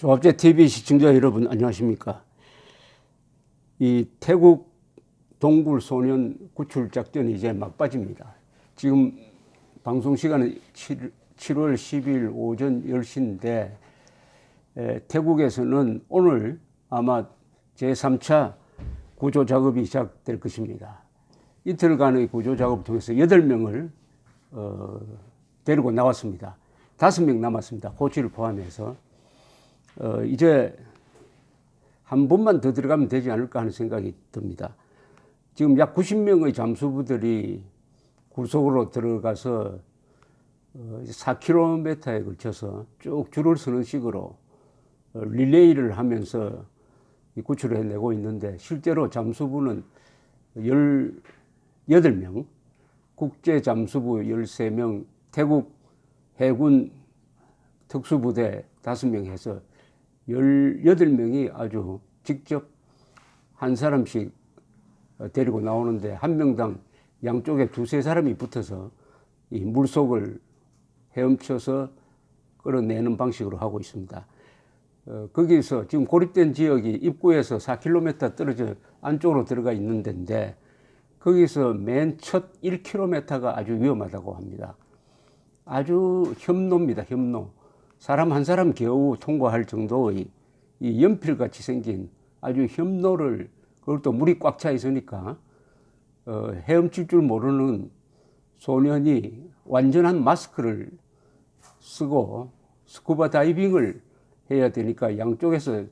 조합제 TV 시청자 여러분 안녕하십니까. 이 태국 동굴 소년 구출 작전이 이제 막바지입니다. 지금 방송 시간은 7월 10일 오전 10시인데 태국에서는 오늘 아마 제3차 구조 작업이 시작될 것입니다. 이틀간의 구조 작업을 통해서 8명을 데리고 나왔습니다. 5명 남았습니다. 코치를 포함해서. 이제 한 번만 더 들어가면 되지 않을까 하는 생각이 듭니다. 지금 약 90명의 잠수부들이 굴속으로 들어가서 4km에 걸쳐서 쭉 줄을 서는 식으로 릴레이를 하면서 구출을 해내고 있는데, 실제로 잠수부는 18명, 국제잠수부 13명, 태국 해군 특수부대 5명 해서 18명이 아주 직접 한 사람씩 데리고 나오는데, 한 명당 양쪽에 2~3사람이 붙어서 이 물속을 헤엄쳐서 끌어내는 방식으로 하고 있습니다. 거기서 지금 고립된 지역이 입구에서 4km 떨어져 안쪽으로 들어가 있는 데인데, 거기서 맨 첫 1km가 아주 위험하다고 합니다. 아주 협로입니다. 협로. 사람 한 사람 겨우 통과할 정도의 이 연필같이 생긴 아주 협로를, 그걸 또 물이 꽉 차 있으니까 헤엄칠 줄 모르는 소년이 완전한 마스크를 쓰고 스쿠버 다이빙을 해야 되니까, 양쪽에서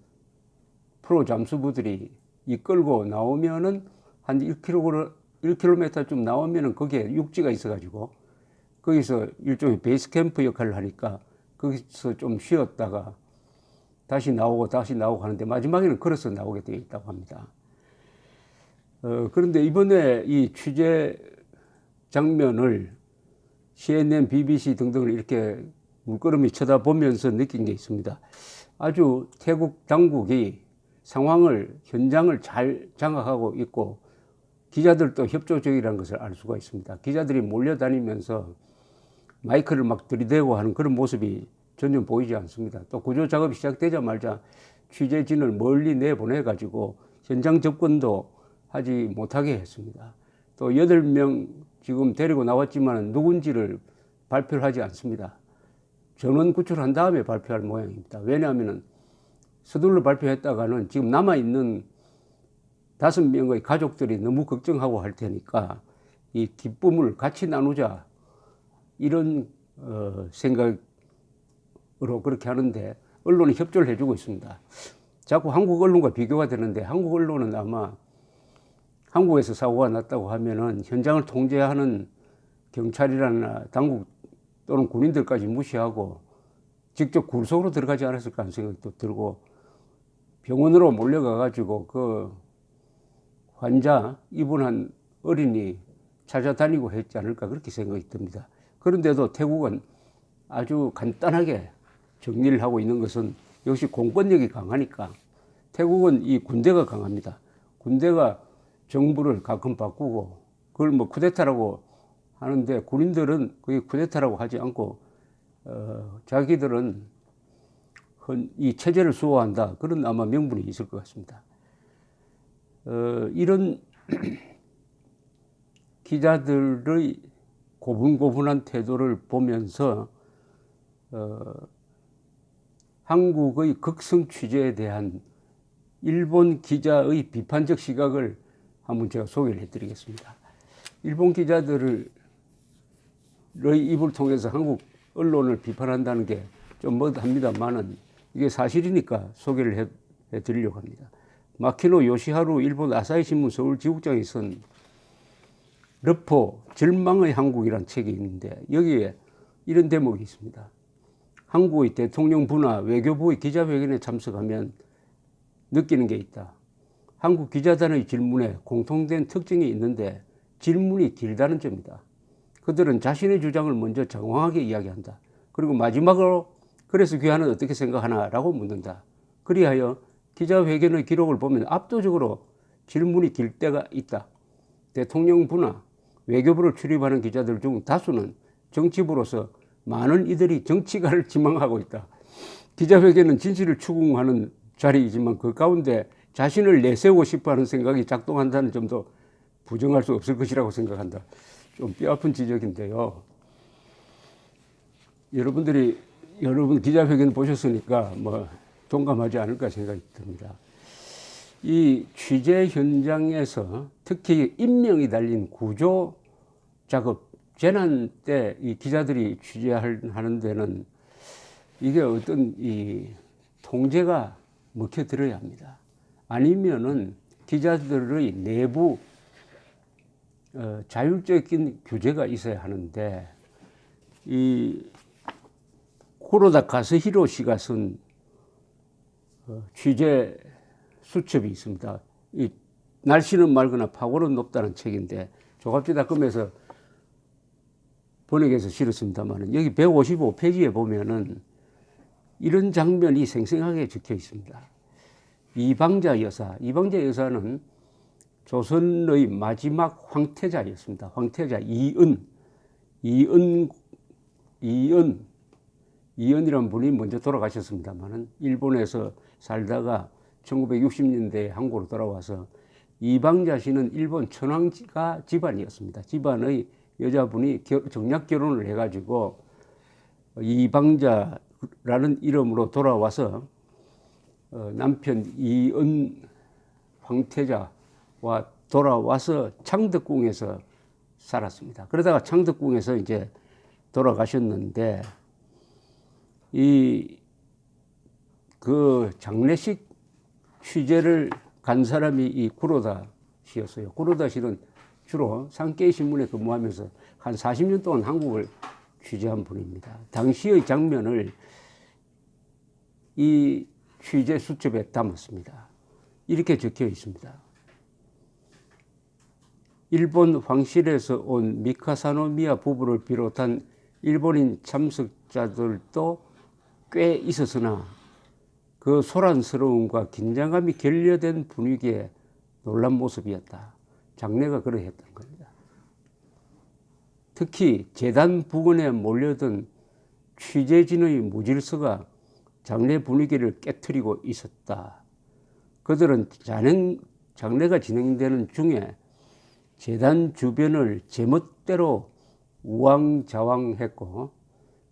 프로 잠수부들이 이끌고 나오면은 한 1km쯤 나오면은 거기에 육지가 있어가지고 거기서 일종의 베이스 캠프 역할을 하니까 거기서 좀 쉬었다가 다시 나오고 하는데, 마지막에는 걸어서 나오게 되어 있다고 합니다. 그런데 이번에 이 취재 장면을 CNN, BBC 등등을 이렇게 물끄러미 쳐다보면서 느낀 게 있습니다. 아주 태국 당국이 현장을 잘 장악하고 있고, 기자들도 협조적이라는 것을 알 수가 있습니다. 기자들이 몰려다니면서 마이크를 막 들이대고 하는 그런 모습이 전혀 보이지 않습니다. 또 구조 작업이 시작되자마자 취재진을 멀리 내보내가지고 현장 접근도 하지 못하게 했습니다. 또 8명 지금 데리고 나왔지만 누군지를 발표를 하지 않습니다. 전원 구출한 다음에 발표할 모양입니다. 왜냐하면 서둘러 발표했다가는 지금 남아있는 5명의 가족들이 너무 걱정하고 할 테니까 이 기쁨을 같이 나누자, 이런 생각으로 그렇게 하는데, 언론이 협조를 해주고 있습니다. 자꾸 한국 언론과 비교가 되는데, 한국 언론은 아마 한국에서 사고가 났다고 하면은 현장을 통제하는 경찰이나 당국 또는 군인들까지 무시하고 직접 굴속으로 들어가지 않았을까 하는 생각이 또 들고, 병원으로 몰려가가지고 그 환자 입원한 어린이 찾아다니고 했지 않을까, 그렇게 생각이 듭니다. 그런데도 태국은 아주 간단하게 정리를 하고 있는 것은 역시 공권력이 강하니까. 태국은 이 군대가 강합니다. 군대가 정부를 가끔 바꾸고 그걸 뭐 쿠데타라고 하는데, 군인들은 그게 쿠데타라고 하지 않고 자기들은 이 체제를 수호한다, 그런 아마 명분이 있을 것 같습니다. 이런 기자들의 고분고분한 태도를 보면서 한국의 극성 취재에 대한 일본 기자의 비판적 시각을 한번 제가 소개를 해드리겠습니다. 일본 기자들의 입을 통해서 한국 언론을 비판한다는 게 좀 머드합니다만은 이게 사실이니까 소개를 해드리려고 합니다. 마키노 요시하루 일본 아사히 신문 서울 지국장이 쓴 러포 절망의 한국이라는 책이 있는데, 여기에 이런 대목이 있습니다. 한국의 대통령부나 외교부의 기자회견에 참석하면 느끼는 게 있다. 한국 기자단의 질문에 공통된 특징이 있는데 질문이 길다는 점이다. 그들은 자신의 주장을 먼저 장황하게 이야기한다. 그리고 마지막으로 그래서 귀하는 어떻게 생각하나 라고 묻는다. 그리하여 기자회견의 기록을 보면 압도적으로 질문이 길 때가 있다. 대통령부나 외교부를 출입하는 기자들 중 다수는 정치부로서 많은 이들이 정치가를 지망하고 있다. 기자회견은 진실을 추궁하는 자리이지만 그 가운데 자신을 내세우고 싶어하는 생각이 작동한다는 점도 부정할 수 없을 것이라고 생각한다. 좀 뼈아픈 지적인데요. 여러분 기자회견 보셨으니까 뭐 동감하지 않을까 생각이 듭니다. 이 취재 현장에서 특히 인명이 달린 구조 작업, 재난 때 이 기자들이 취재하는 데는 이게 어떤 이 통제가 먹혀들어야 합니다. 아니면은 기자들의 내부 자율적인 규제가 있어야 하는데, 이 쿠로다 카즈히로 씨가 쓴 취재 수첩이 있습니다. 이 날씨는 맑으나 파고는 높다는 책인데 조갑지닷컴에서 번역해서 실었습니다만, 여기 155페이지에 보면은 이런 장면이 생생하게 적혀 있습니다. 이방자 여사는 조선의 마지막 황태자였습니다. 황태자 이은이라는 분이 먼저 돌아가셨습니다만, 일본에서 살다가 1960년대에 한국으로 돌아와서, 이방자 씨는 일본 천황가 집안이었습니다. 집안의 여자분이 정략 결혼을 해가지고 이방자라는 이름으로 돌아와서 남편 이은 황태자와 돌아와서 창덕궁에서 살았습니다. 그러다가 창덕궁에서 이제 돌아가셨는데, 그 장례식 취재를 간 사람이 이 구로다 씨였어요. 구로다 씨는 주로 산케이 신문에 근무하면서 한 40년 동안 한국을 취재한 분입니다. 당시의 장면을 이 취재 수첩에 담았습니다. 이렇게 적혀 있습니다. 일본 황실에서 온 미카사노미야 부부를 비롯한 일본인 참석자들도 꽤 있었으나 그 소란스러움과 긴장감이 결여된 분위기에 놀란 모습이었다. 장례가 그러했던 겁니다. 특히 재단 부근에 몰려든 취재진의 무질서가 장례 분위기를 깨트리고 있었다. 그들은 장례가 진행되는 중에 재단 주변을 제멋대로 우왕좌왕했고,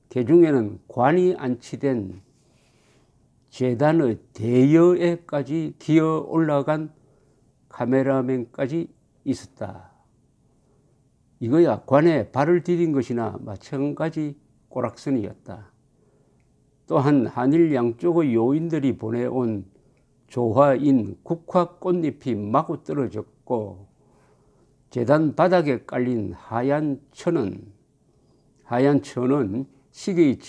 개중에는 관이 안치된 재단의 대여에까지 기어 올라간 카메라맨까지 있었다. 이거야 관에 발을 디딘 것이나 마찬가지 꼬락선이었다. 또한 한일 양쪽의 요인들이 보내온 조화인 국화 꽃잎이 마구 떨어졌고, 재단 바닥에 깔린 하얀 천은 시기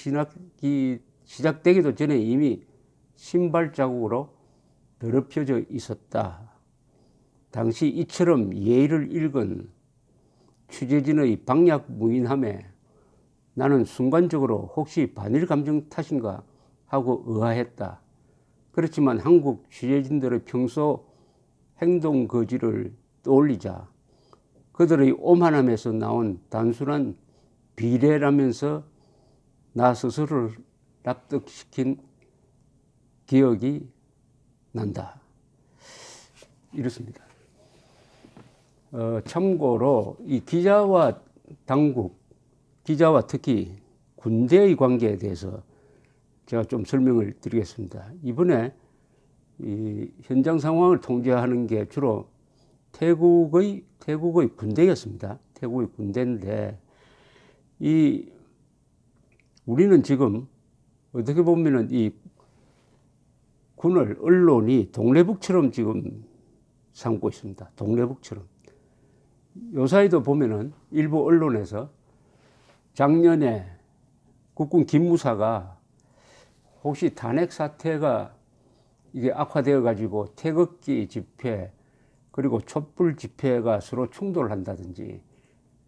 시작되기도 전에 이미 신발 자국으로 더럽혀져 있었다. 당시 이처럼 예의를 읽은 취재진의 방약무인함에 나는 순간적으로 혹시 반일 감정 탓인가 하고 의아했다. 그렇지만 한국 취재진들의 평소 행동 거지를 떠올리자 그들의 오만함에서 나온 단순한 비례라면서 나 스스로를 납득시킨 기억이 난다. 이렇습니다. 참고로 이 기자와 당국, 기자와 특히 군대의 관계에 대해서 제가 좀 설명을 드리겠습니다. 이번에 이 현장 상황을 통제하는 게 주로 태국의 군대였습니다. 태국의 군대인데, 우리는 지금 어떻게 보면은 이 군을 언론이 동래북처럼 지금 삼고 있습니다. 동래북처럼. 요사이도 보면은 일부 언론에서 작년에 국군 기무사가 혹시 탄핵 사태가 이게 악화되어 가지고 태극기 집회 그리고 촛불 집회가 서로 충돌한다든지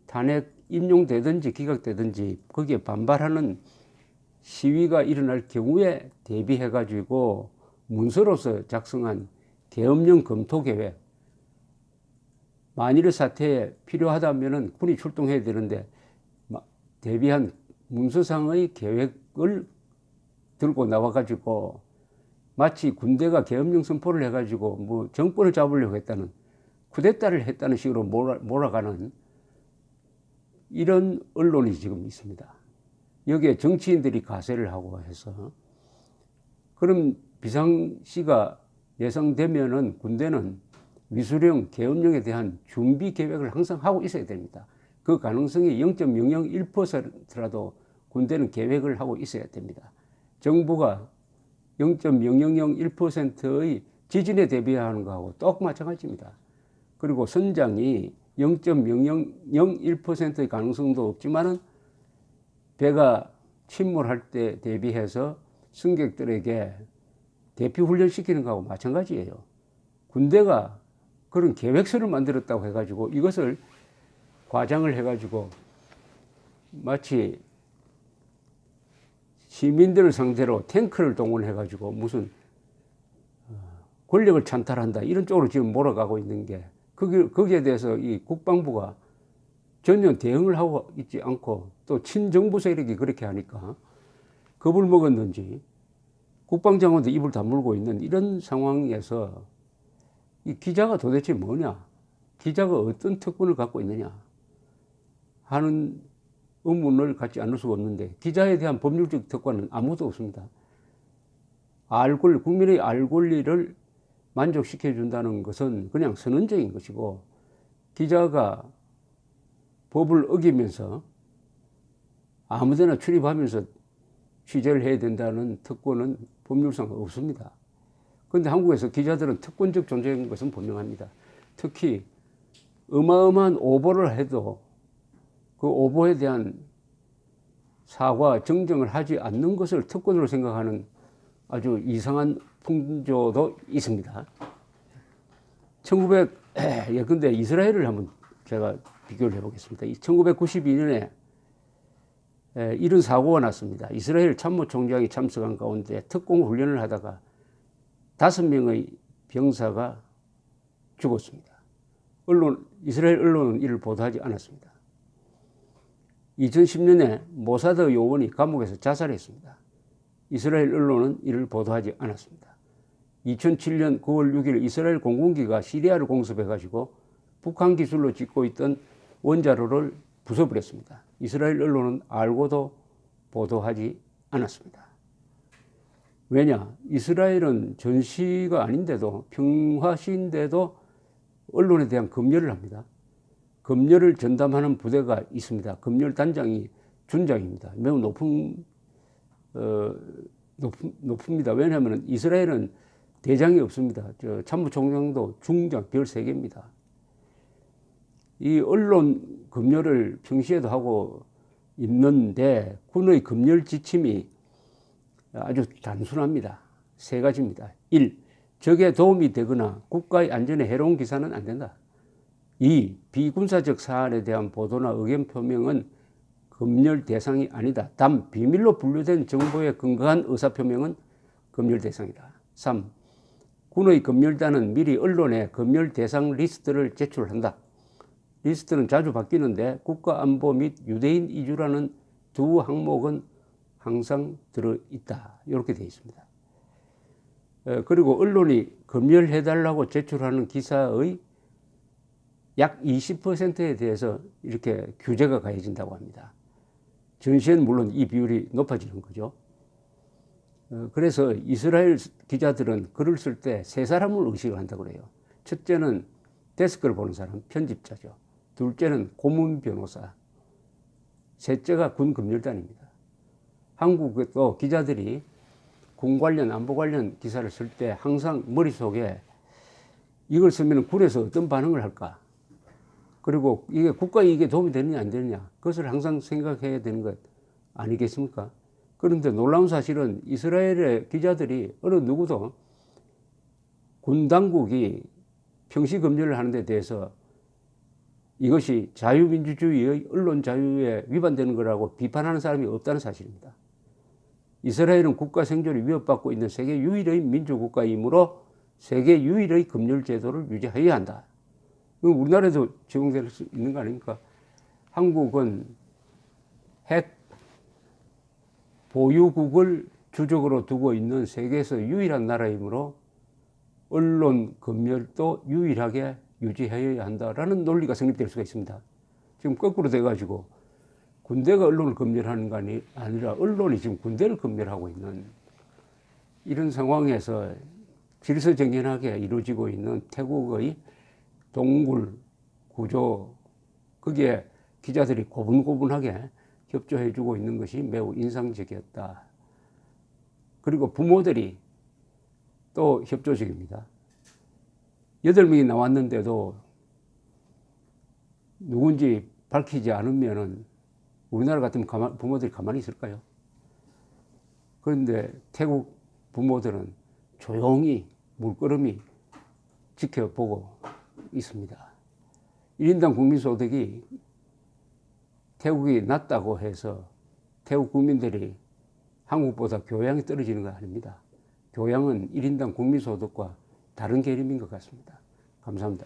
탄핵 인용되든지 기각되든지 거기에 반발하는 시위가 일어날 경우에 대비해 가지고 문서로서 작성한 계엄령 검토 계획, 만일 사태에 필요하다면은 군이 출동해야 되는데 대비한 문서상의 계획을 들고 나와가지고 마치 군대가 계엄령 선포를 해가지고 뭐 정권을 잡으려고 했다는, 쿠데타를 했다는 식으로 몰아가는 이런 언론이 지금 있습니다. 여기에 정치인들이 가세를 하고 해서, 그럼 비상시가 예상되면은 군대는 위수령, 계엄령에 대한 준비 계획을 항상 하고 있어야 됩니다. 그 가능성이 0.001%라도 군대는 계획을 하고 있어야 됩니다. 정부가 0.0001%의 지진에 대비하는 거하고 똑 마찬가지입니다. 그리고 선장이 0.0001%의 가능성도 없지만은 배가 침몰할 때 대비해서 승객들에게 대피 훈련시키는 거하고 마찬가지예요. 군대가 그런 계획서를 만들었다고 해가지고 이것을 과장을 해가지고 마치 시민들을 상대로 탱크를 동원해가지고 무슨 권력을 찬탈한다 이런 쪽으로 지금 몰아가고 있는 게, 거기에 대해서 이 국방부가 전혀 대응을 하고 있지 않고 또 친정부 세력이 그렇게 하니까 겁을 먹었는지 국방장관도 입을 다물고 있는 이런 상황에서 이 기자가 도대체 뭐냐, 기자가 어떤 특권을 갖고 있느냐 하는 의문을 갖지 않을 수가 없는데, 기자에 대한 법률적 특권은 아무도 없습니다. 국민의 알 권리를 만족시켜 준다는 것은 그냥 선언적인 것이고, 기자가 법을 어기면서 아무데나 출입하면서 취재를 해야 된다는 특권은 법률상 없습니다. 그런데 한국에서 기자들은 특권적 존재인 것은 분명합니다. 특히 어마어마한 오보를 해도 그 오보에 대한 사과, 정정을 하지 않는 것을 특권으로 생각하는 아주 이상한 풍조도 있습니다. 근데 이스라엘을 한번 제가 비교를 해보겠습니다. 1992년에 이런 사고가 났습니다. 이스라엘 참모총장이 참석한 가운데 특공 훈련을 하다가 5명의 병사가 죽었습니다. 이스라엘 언론은 이를 보도하지 않았습니다. 2010년에 모사드 요원이 감옥에서 자살했습니다. 이스라엘 언론은 이를 보도하지 않았습니다. 2007년 9월 6일 이스라엘 공군기가 시리아를 공습해가지고 북한 기술로 짓고 있던 원자로를 부숴버렸습니다. 이스라엘 언론은 알고도 보도하지 않았습니다. 왜냐? 이스라엘은 전시가 아닌데도, 평화시인데도 언론에 대한 검열을 합니다. 검열을 전담하는 부대가 있습니다. 검열 단장이 준장입니다. 매우 높습니다. 왜냐하면 이스라엘은 대장이 없습니다. 참모총장도 중장, 별 3개입니다. 이 언론 검열을 평시에도 하고 있는데 군의 검열 지침이 아주 단순합니다. 3가지입니다. 1. 적에 도움이 되거나 국가의 안전에 해로운 기사는 안 된다. 2. 비군사적 사안에 대한 보도나 의견 표명은 검열 대상이 아니다. 단 비밀로 분류된 정보에 근거한 의사표명은 검열 대상이다. 3. 군의 검열단은 미리 언론에 검열 대상 리스트를 제출한다. 리스트는 자주 바뀌는데 국가안보 및 유대인 이주라는 2 항목은 항상 들어있다. 이렇게 되어 있습니다. 그리고 언론이 검열해달라고 제출하는 기사의 약 20%에 대해서 이렇게 규제가 가해진다고 합니다. 전시에는 물론 이 비율이 높아지는 거죠. 그래서 이스라엘 기자들은 글을 쓸 때 3사람을 의식을 한다고 그래요. 첫째는 데스크를 보는 사람, 편집자죠. 둘째는 고문 변호사, 셋째가 군 검열단입니다. 한국도 기자들이 군 관련, 안보 관련 기사를 쓸 때 항상 머릿속에 이걸 쓰면 군에서 어떤 반응을 할까? 그리고 이게 국가 이익에 도움이 되느냐 안 되느냐, 그것을 항상 생각해야 되는 것 아니겠습니까? 그런데 놀라운 사실은 이스라엘의 기자들이 어느 누구도 군 당국이 평시 검열을 하는 데 대해서 이것이 자유민주주의의 언론 자유에 위반되는 거라고 비판하는 사람이 없다는 사실입니다. 이스라엘은 국가 생존이 위협받고 있는 세계 유일의 민주국가이므로 세계 유일의 검열 제도를 유지해야 한다. 우리나라에도 적용될 수 있는 거 아닙니까? 한국은 핵 보유국을 주적으로 두고 있는 세계에서 유일한 나라이므로 언론 검열도 유일하게 유지해야 한다라는 논리가 성립될 수가 있습니다. 지금 거꾸로 돼가지고 군대가 언론을 검열하는 거 아니라 언론이 지금 군대를 검열하고 있는 이런 상황에서 질서정연하게 이루어지고 있는 태국의 동굴 구조, 거기에 기자들이 고분고분하게 협조해주고 있는 것이 매우 인상적이었다. 그리고 부모들이 또 협조적입니다. 8명이 나왔는데도 누군지 밝히지 않으면은 우리나라 같으면 부모들이 가만히 있을까요? 그런데 태국 부모들은 조용히 물끄러미 지켜보고 있습니다. 1인당 국민소득이 태국이 낮다고 해서 태국 국민들이 한국보다 교양이 떨어지는 건 아닙니다. 교양은 1인당 국민소득과 다른 개념인 것 같습니다. 감사합니다.